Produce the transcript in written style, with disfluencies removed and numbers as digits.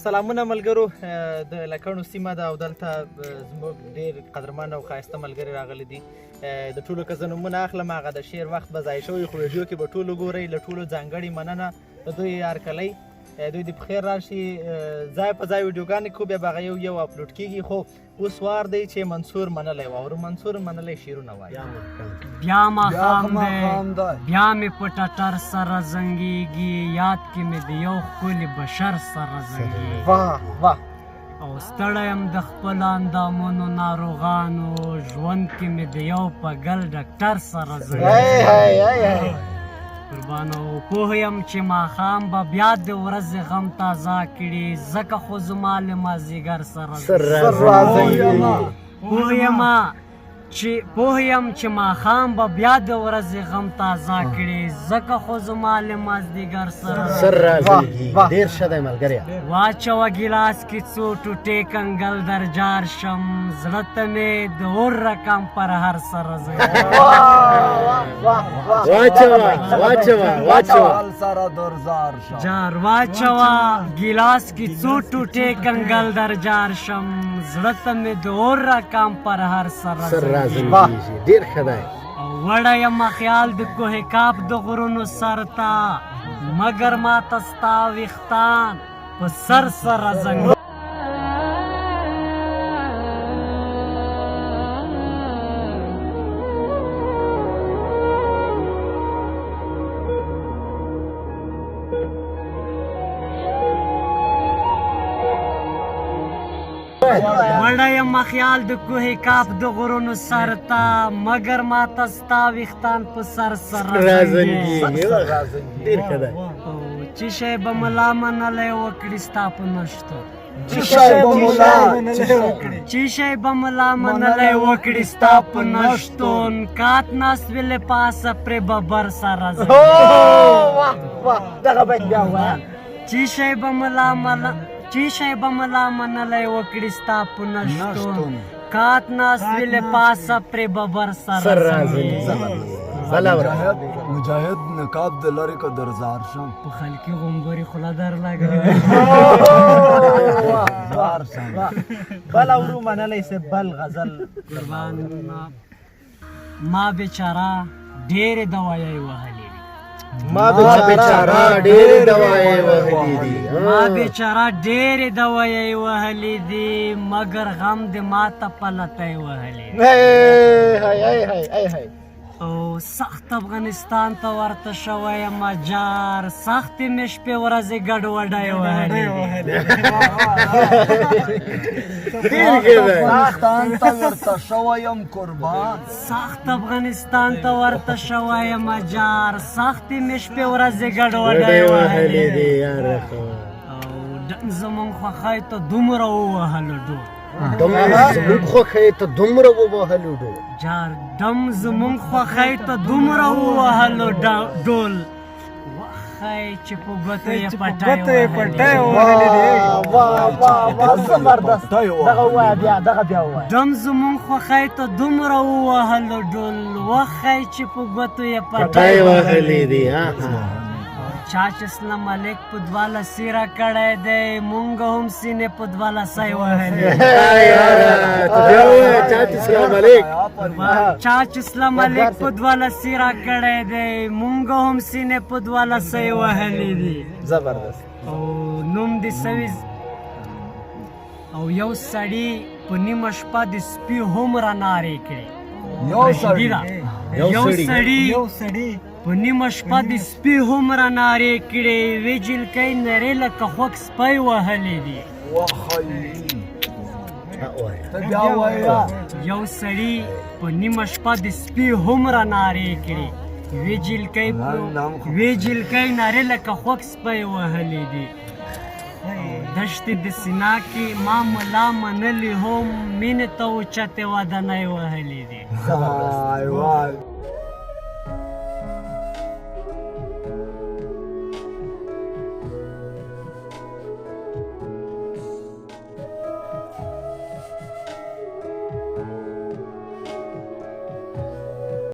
سلامونه ملګرو د لکڼو سیمه ده او دلته زموږ ډېر قدرمن او ښایسته ملګري راغلي دي. د ټولو که زه نومونه اخلم هغه د شعر وخت به ضایع شوی، خو ویډیو کې به ټولو ګورئ. له ټولو ځانګړې مننه د دوی هرکلی. دوی د پخیر راشي، ځای په ځای ویډیوګانې کو بیا به هغه یو اپلوډ کېږي. خو اوس وار دی چې منصور منلی واورو. منصور منلی شعرونه وایي. بیا ماښام دی بیا مې په ټټر سره زنګېږي، یاد کې مې د یو ښکلي بشر سره زنګېږي. واه واه. او ستړی یم د خپلو اندامونو ناروغانو، ژوند کې مې د یو پګل ډاکټر سره زنګېږي. قربانو پوه یم چې ماښام به بیا د ورځې غم تازه کړي، ځکه خو زما له مازدیګر سره پوه یم چې ماښام به بیا د ورځې غم تازه کړي، ځکه خو زما له مازدیګر سره ډېر ښه دی ملګريه. واچوه ګیلاس کې څو ټوټې کنګل در جار شم، زړه ته مې د اور رقم پر هر سره جار واچوه ګیلاس کې څو ټوټې کنګل در جار شم، زړه ته مې د اور رقم پر هر سره ډېر ښه دی. وړه یم خیال د کوه کاپ د غرونو سر ته، مګر ماته ستا ویښتان په سر سره زنګ وړه یم خیال د کوه کاپ د غرونو سر ته، مګر ماته ستا ویښتان په سر سره زنګېږي. ډېر ښه دی. چې شی به ملا منلی وکړي ستا په نشتون، چې شی به ملا منلی وکړي ستا په نشتون، کات ناست وي له پاسه پرې ببر سره چې شی به ملا منلی وکړي ستا په نشتون، کات ناست وي له پاسه پرې ببر سره مجاهد نقاب د لرې که در زار شم، په خلکي غومبري خوله در لګوي. بل اورو منلی سه بل غزل. قربان ما بیچاره ډېرې دوایۍ وهلې دي، ما بیچاره ډېرې دوایۍ وهلې دي، ما بیچاره ډېرې دوایۍ وهلې دي، مګر غم د ماته پلتی وهلې دي. او سخت افغانستان ته ورته شوی یم جار، سختې مې شپې ورځې ګډوډۍ وهلې افغانستان ته ورته شوی یم قربان، سخت افغانستان ته ورته شوی یم جار، سختې مې شپې ورځې ګډوډۍ وهلې دي. او ډم زمونږ خوښۍ ته دومره ووهلو ډول، زموږ خوښۍ ته دومره ووهلو ډول، جار ډم زمونږ خوښۍ ته دومره ووهلو ډول، وښی چې په ګوتو یې پټۍ وهلې، ډم زمونږ خوښۍ ته دومره ووهلو ډول، وښی چې په ګوتو یې پټۍ وهلې دي. چا چې اسلام علیک په دوه لسې راکړی دی، مونږ هم سینې په دوه لسۍ وهلې. چا چې اسلام علیک په دوه لسې راکړی دی، مونږ هم سینې په دوه لسۍ وهلې دي. زبردست. او نوم دې سوي او یو سړي په نیمه شپه د سپي هم رانارې کړې. یو سړي په نیمه شپه د سپي هم رانارې کړې، وې جلکۍ نرې لکه خوږ سپی وهلې دي. یو سړي په نیمه شپه د سپي هم رانارې کړې، وې جلکۍ نرې لکه خوږ سپی وهلې دي. دشتې د سینا کې ما ملا منلي هم، مینې ته اوچتې ودانۍ وهلې دي.